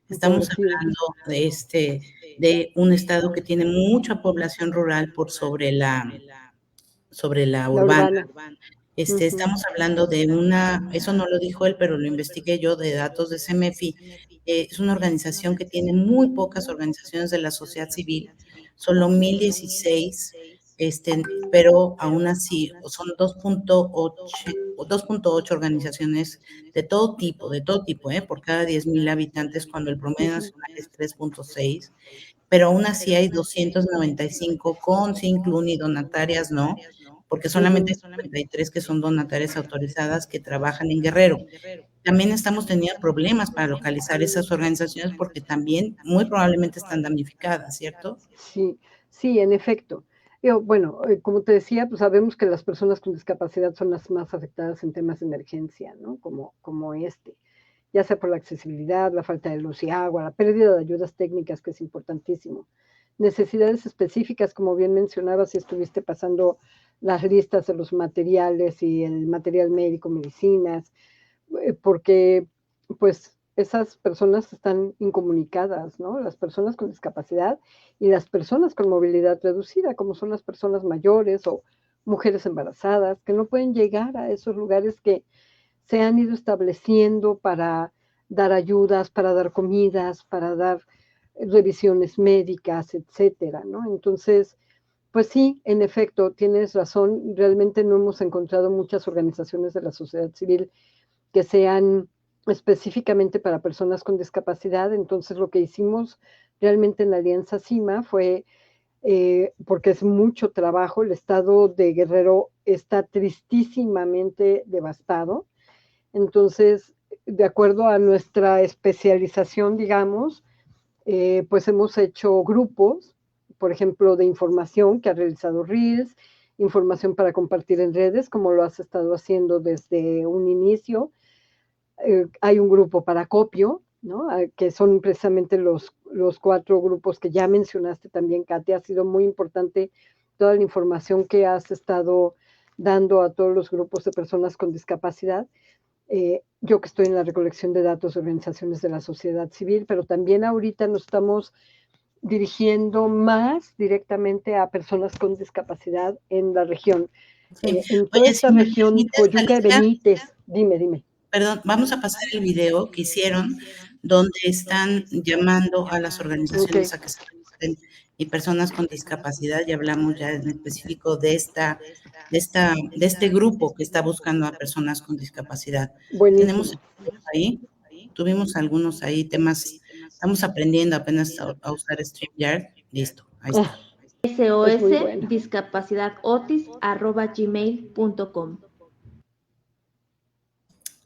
estamos hablando de un estado que tiene mucha población rural por sobre la urbana. Estamos hablando de eso no lo dijo él, pero lo investigué yo, de datos de CEMEFI. Es una organización que tiene muy pocas organizaciones de la sociedad civil, solo 1016, pero aún así son 2.8 organizaciones de todo tipo, por cada 10,000 habitantes, cuando el promedio nacional es 3.6, pero aún así hay 295 con, sin CLUN y donatarias, ¿no? Porque solamente hay 53 que son donatarias autorizadas que trabajan en Guerrero. También estamos teniendo problemas para localizar esas organizaciones porque también muy probablemente están damnificadas, ¿cierto? Sí, en efecto. Bueno, como te decía, pues sabemos que las personas con discapacidad son las más afectadas en temas de emergencia, ¿no? Como este. ya sea por la accesibilidad, la falta de luz y agua, la pérdida de ayudas técnicas, que es importantísimo. Necesidades específicas, como bien mencionabas, si estuviste pasando las listas de los materiales y el material médico, medicinas, porque pues esas personas están incomunicadas, ¿no? Las personas con discapacidad y las personas con movilidad reducida, como son las personas mayores o mujeres embarazadas, que no pueden llegar a esos lugares que se han ido estableciendo para dar ayudas, para dar comidas, para dar revisiones médicas, etcétera, ¿no? Entonces, pues sí, en efecto, tienes razón, realmente no hemos encontrado muchas organizaciones de la sociedad civil que sean específicamente para personas con discapacidad. Entonces, lo que hicimos realmente en la Alianza CIMA fue, porque es mucho trabajo, el estado de Guerrero está tristísimamente devastado. Entonces, de acuerdo a nuestra especialización, digamos, pues hemos hecho grupos, por ejemplo, de información que ha realizado Reels, información para compartir en redes, como lo has estado haciendo desde un inicio. Hay un grupo para acopio, ¿no? Que son precisamente los 4 grupos que ya mencionaste también, Katia. Ha sido muy importante toda la información que has estado dando a todos los grupos de personas con discapacidad. Yo que estoy en la recolección de datos de organizaciones de la sociedad civil, pero también ahorita nos estamos dirigiendo más directamente a personas con discapacidad en la región. Sí. En toda esta región, Coyuca de Benítez, dime. Perdón, vamos a pasar el video que hicieron donde están llamando a las organizaciones a que se reporten y personas con discapacidad, y hablamos ya en específico de este grupo que está buscando a personas con discapacidad. Buenísimo. Tenemos ahí, tuvimos algunos ahí temas, estamos aprendiendo apenas a usar StreamYard, listo, ahí está. SOS-discapacidadotis@gmail.com.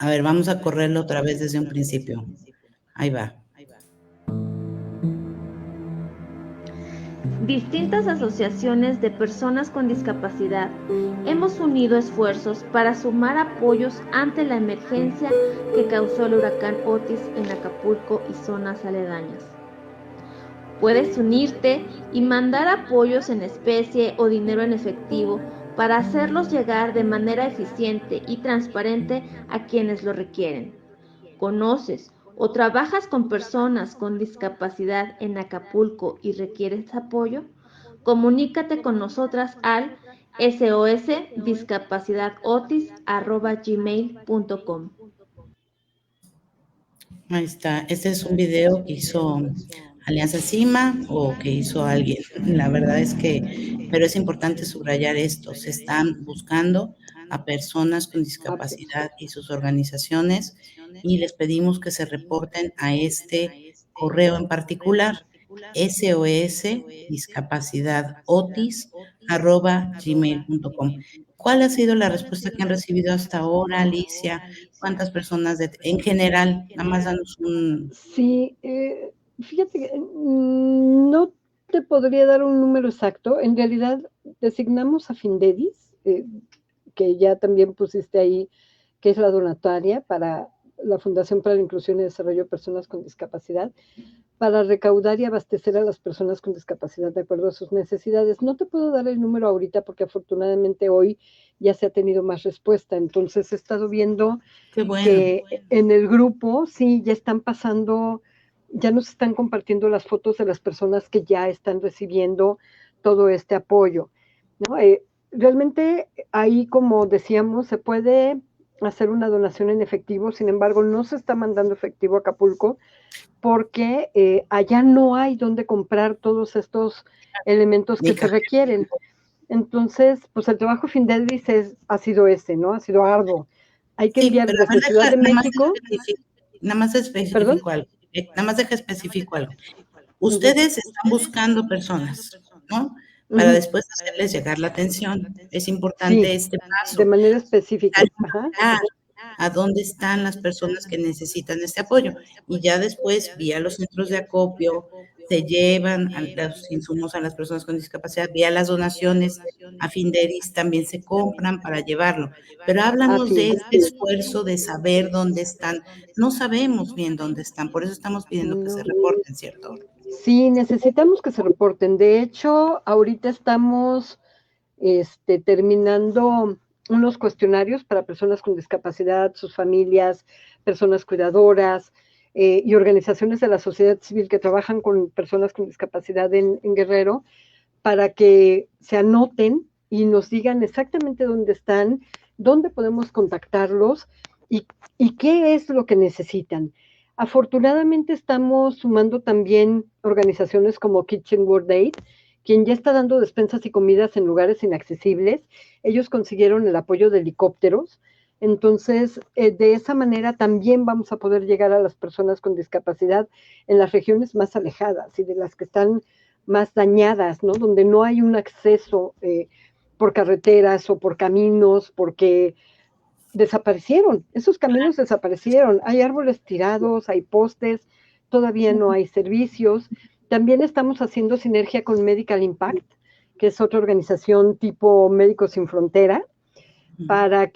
A ver, vamos a correrlo otra vez desde un principio. Ahí va. Distintas asociaciones de personas con discapacidad hemos unido esfuerzos para sumar apoyos ante la emergencia que causó el huracán Otis en Acapulco y zonas aledañas. Puedes unirte y mandar apoyos en especie o dinero en efectivo para hacerlos llegar de manera eficiente y transparente a quienes lo requieren. ¿Conoces o trabajas con personas con discapacidad en Acapulco y requieres apoyo? Comunícate con nosotras al SOS-discapacidadotis@gmail.com. Ahí está. Este es un video que hizo Alianza CIMA o que hizo alguien. La verdad es que, pero es importante subrayar esto. Se están buscando a personas con discapacidad y sus organizaciones, y les pedimos que se reporten a este correo en particular, SOS-discapacidadotis@gmail.com. ¿Cuál ha sido la respuesta que han recibido hasta ahora, Alicia? ¿Cuántas personas en general? Nada más danos un... Sí, fíjate que no te podría dar un número exacto. En realidad designamos a Findedis, que ya también pusiste ahí, que es la donataria para la Fundación para la Inclusión y Desarrollo de Personas con Discapacidad, para recaudar y abastecer a las personas con discapacidad de acuerdo a sus necesidades. No te puedo dar el número ahorita porque afortunadamente hoy ya se ha tenido más respuesta. Entonces he estado viendo que en el grupo sí ya están pasando, ya nos están compartiendo las fotos de las personas que ya están recibiendo todo este apoyo, ¿no? Realmente ahí, como decíamos, se puede hacer una donación en efectivo. Sin embargo, no se está mandando efectivo a Acapulco porque allá no hay donde comprar todos estos elementos que se requieren. Entonces, pues el trabajo Findedis ha sido ese, ¿no? Ha sido arduo. Hay que enviar desde Ciudad de México. Nada más específico algo. Nada más deja específico algo. Ustedes están buscando personas, ¿no? Para después hacerles llegar la atención. Es importante este paso. De manera específica. A dónde están las personas que necesitan este apoyo. Y ya después, vía los centros de acopio, se llevan los insumos a las personas con discapacidad, vía las donaciones a Finderis también se compran para llevarlo. Pero háblanos de este esfuerzo de saber dónde están. No sabemos bien dónde están, por eso estamos pidiendo que se reporten, ¿cierto? Sí, necesitamos que se reporten. De hecho, ahorita estamos terminando unos cuestionarios para personas con discapacidad, sus familias, personas cuidadoras y organizaciones de la sociedad civil que trabajan con personas con discapacidad en Guerrero, para que se anoten y nos digan exactamente dónde están, dónde podemos contactarlos y qué es lo que necesitan. Afortunadamente estamos sumando también organizaciones como Kitchen World Aid, quien ya está dando despensas y comidas en lugares inaccesibles. Ellos consiguieron el apoyo de helicópteros. Entonces, de esa manera también vamos a poder llegar a las personas con discapacidad en las regiones más alejadas y de las que están más dañadas, ¿no? Donde no hay un acceso por carreteras o por caminos, porque desaparecieron, esos caminos desaparecieron, hay árboles tirados, hay postes, todavía no hay servicios. También estamos haciendo sinergia con Medical Impact, que es otra organización tipo Médicos Sin Frontera, para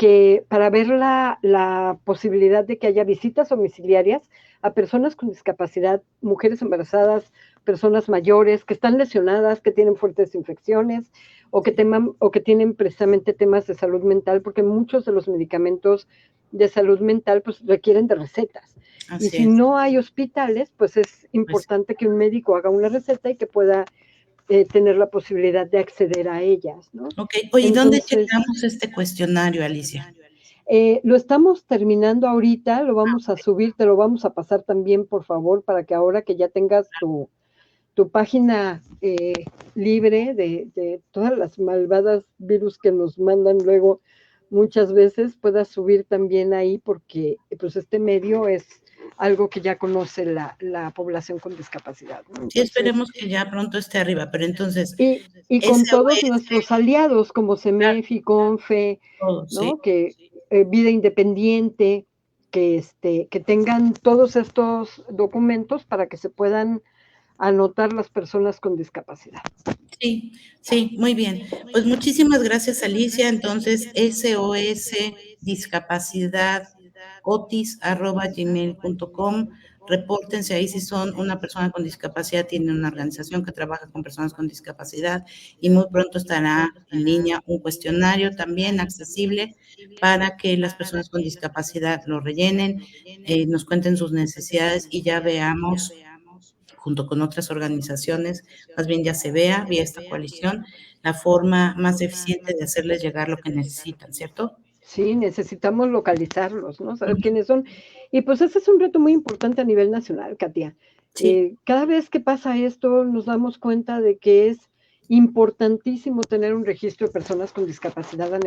ver la posibilidad de que haya visitas domiciliarias a personas con discapacidad, mujeres embarazadas, personas mayores que están lesionadas, que tienen fuertes infecciones o que tienen precisamente temas de salud mental, porque muchos de los medicamentos de salud mental pues requieren de recetas. Así y si no hay hospitales, pues es importante que un médico haga una receta y que pueda tener la posibilidad de acceder a ellas, ¿no? Ok, oye, ¿dónde checamos este cuestionario, Alicia? Lo estamos terminando ahorita, lo vamos a subir, te lo vamos a pasar también, por favor, para que ahora que ya tengas tu página libre de todas las malvadas virus que nos mandan luego muchas veces, puedas subir también ahí, porque pues este medio es algo que ya conoce la población con discapacidad, ¿no? Entonces, sí, esperemos que ya pronto esté arriba, pero entonces... Y con todos nuestros aliados como CEMEFI, CONFE, todo, ¿no? Sí. Que Vida Independiente, que tengan todos estos documentos para que se puedan anotar las personas con discapacidad. Sí, sí, muy bien. Pues muchísimas gracias, Alicia. Entonces, SOS Discapacidad otis@gmail.com. Repórtense ahí si son una persona con discapacidad, tienen una organización que trabaja con personas con discapacidad y muy pronto estará en línea un cuestionario también accesible para que las personas con discapacidad lo rellenen, nos cuenten sus necesidades y ya veamos junto con otras organizaciones, más bien ya se vea vía esta coalición, la forma más eficiente de hacerles llegar lo que necesitan, ¿cierto? Sí, necesitamos localizarlos, ¿no? Saber quiénes son. Y pues ese es un reto muy importante a nivel nacional, Katia. Sí. Cada vez que pasa esto, nos damos cuenta de que es importantísimo tener un registro de personas con discapacidad a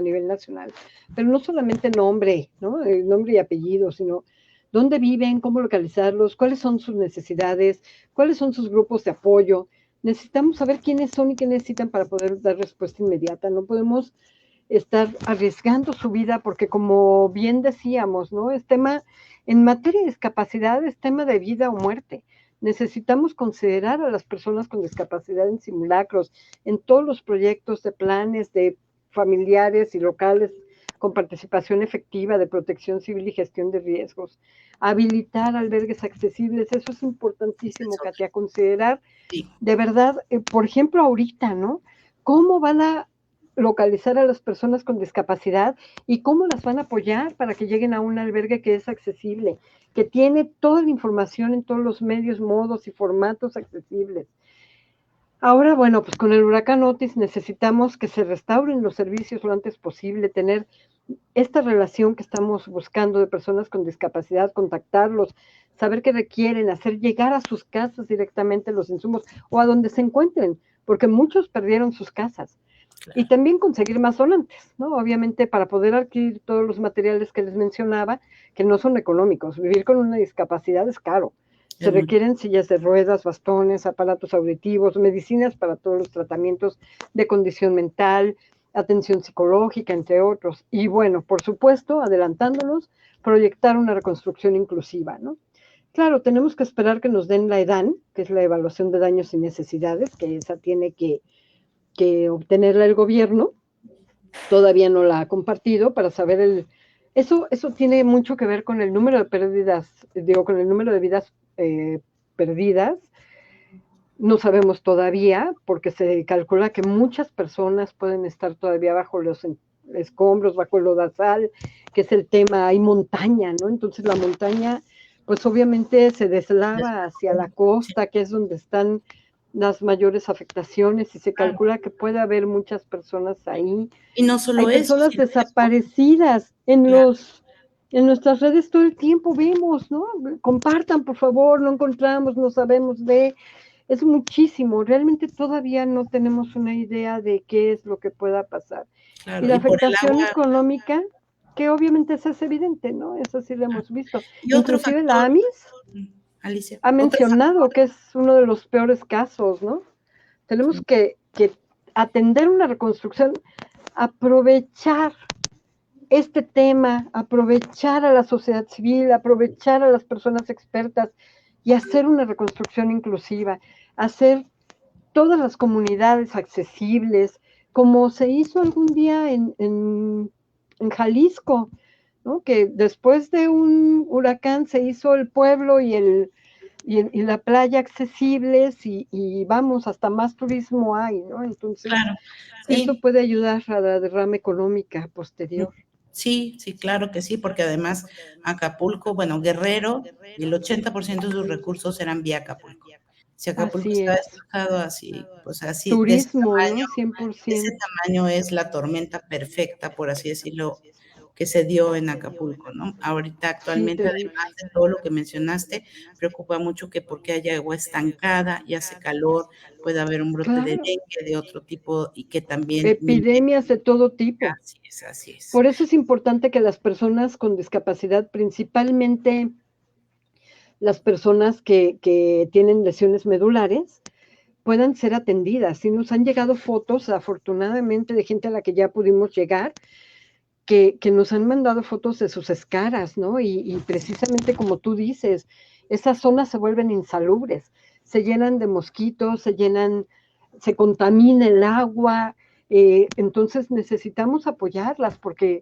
nivel nacional. Pero no solamente nombre, ¿no? Nombre y apellido, sino dónde viven, cómo localizarlos, cuáles son sus necesidades, cuáles son sus grupos de apoyo. Necesitamos saber quiénes son y qué necesitan para poder dar respuesta inmediata. No podemos estar arriesgando su vida, porque como bien decíamos, ¿no? Es tema, en materia de discapacidad, es tema de vida o muerte. Necesitamos considerar a las personas con discapacidad en simulacros, en todos los proyectos de planes de familiares y locales con participación efectiva de protección civil y gestión de riesgos. Habilitar albergues accesibles, eso es importantísimo, Katia, considerar de verdad, por ejemplo, ahorita, ¿no? ¿Cómo van a localizar a las personas con discapacidad y cómo las van a apoyar para que lleguen a un albergue que es accesible, que tiene toda la información en todos los medios, modos y formatos accesibles? Ahora, bueno, pues con el huracán Otis necesitamos que se restauren los servicios lo antes posible, tener esta relación que estamos buscando de personas con discapacidad, contactarlos, saber qué requieren, hacer llegar a sus casas directamente los insumos o a donde se encuentren, porque muchos perdieron sus casas. Claro. Y también conseguir más donantes, ¿no? Obviamente para poder adquirir todos los materiales que les mencionaba, que no son económicos. Vivir con una discapacidad es caro. Se requieren sillas de ruedas, bastones, aparatos auditivos, medicinas para todos los tratamientos de condición mental, atención psicológica, entre otros. Y bueno, por supuesto, adelantándonos, proyectar una reconstrucción inclusiva, ¿no? Claro, tenemos que esperar que nos den la EDAN, que es la evaluación de daños y necesidades, que esa tiene que obtenerla el gobierno. Todavía no la ha compartido para saber eso tiene mucho que ver con el número de pérdidas, con el número de vidas perdidas. No sabemos todavía, porque se calcula que muchas personas pueden estar todavía bajo los escombros, bajo el lodazal, que es el tema, hay montaña, ¿no? Entonces la montaña, pues obviamente se deslava hacia la costa, que es donde están las mayores afectaciones, y se calcula que puede haber muchas personas ahí. Y no solo hay eso, personas desaparecidas en nuestras redes todo el tiempo vemos, ¿no? Compartan, por favor, no encontramos, no sabemos de... Es muchísimo, realmente todavía no tenemos una idea de qué es lo que pueda pasar. Claro, y la y por el afectación agua, económica, que obviamente esa es evidente, ¿no? Eso sí lo hemos visto. y otro Inclusive factor, la AMIS Alicia, ha mencionado que es uno de los peores casos, ¿no? Tenemos Sí. que atender una reconstrucción, aprovechar este tema, aprovechar a la sociedad civil, aprovechar a las personas expertas y hacer una reconstrucción inclusiva, hacer todas las comunidades accesibles, como se hizo algún día en Jalisco, ¿no? Que después de un huracán se hizo el pueblo y la playa accesibles y vamos, hasta más turismo hay, ¿no? Entonces, Claro, sí. eso puede ayudar a la derrama económica posterior. Sí, sí, claro que sí, porque además Acapulco, bueno, Guerrero, el 80% de sus recursos eran vía Acapulco. Si Acapulco Así está es. despejado así, pues así, Turismo, ¿no? de 100%. ese tamaño es la tormenta perfecta, por así decirlo, que se dio en Acapulco, ¿no? Ahorita actualmente, terrible. además de todo lo que mencionaste, preocupa mucho que porque haya agua estancada y hace calor, puede haber un brote de Claro. dengue de otro tipo y que también... Epidemias de todo tipo. Así es, así es. Por eso es importante que las personas con discapacidad, principalmente las personas que tienen lesiones medulares, puedan ser atendidas. Y nos han llegado fotos, afortunadamente, de gente a la que ya pudimos llegar, que nos han mandado fotos de sus escaras, ¿no? Y precisamente como tú dices, esas zonas se vuelven insalubres, se llenan de mosquitos, se contamina el agua, entonces necesitamos apoyarlas porque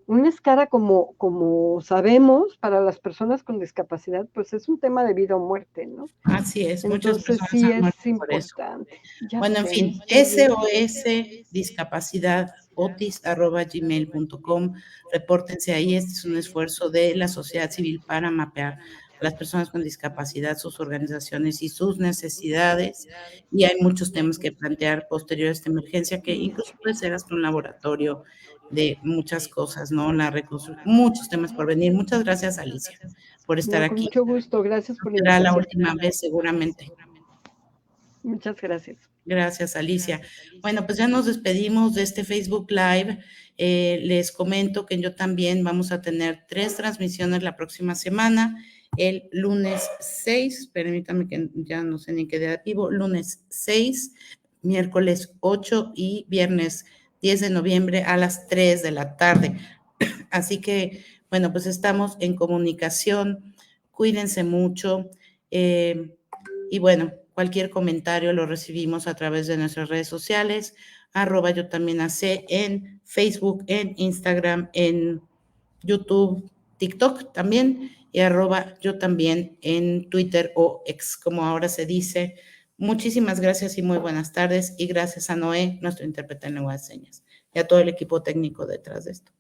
una escara, como sabemos, para las personas con discapacidad, pues es un tema de vida o muerte, ¿no? Así es, muchas Entonces personas sí han es muerto por eso. importante. Ya Bueno, en sé, fin, sí. SOS Discapacidad otis@gmail.com. Repórtense ahí, este es un esfuerzo de la sociedad civil para mapear a las personas con discapacidad, sus organizaciones y sus necesidades. Y hay muchos temas que plantear posterior a esta emergencia, que incluso puede ser hasta un laboratorio de muchas cosas, ¿no? La reconstrucción, muchos temas por venir. Muchas gracias, Alicia, por estar No, con aquí. mucho gusto. Gracias por la Será la invitación. última vez, seguramente. Muchas gracias. Gracias, Alicia. Bueno, pues ya nos despedimos de este Facebook Live. Les comento que yo también vamos a tener 3 transmisiones la próxima semana. El lunes 6, permítame que ya no sé ni qué día vivo, lunes 6, miércoles 8 y viernes 10 de noviembre a las 3 de la tarde. Así que, bueno, pues estamos en comunicación. Cuídense mucho. Y bueno, cualquier comentario lo recibimos a través de nuestras redes sociales, @yo también hace en Facebook, en Instagram, en YouTube, TikTok también, y @yo también en Twitter o X, como ahora se dice. Muchísimas gracias y muy buenas tardes, y gracias a Noé, nuestro intérprete en lengua de señas, y a todo el equipo técnico detrás de esto.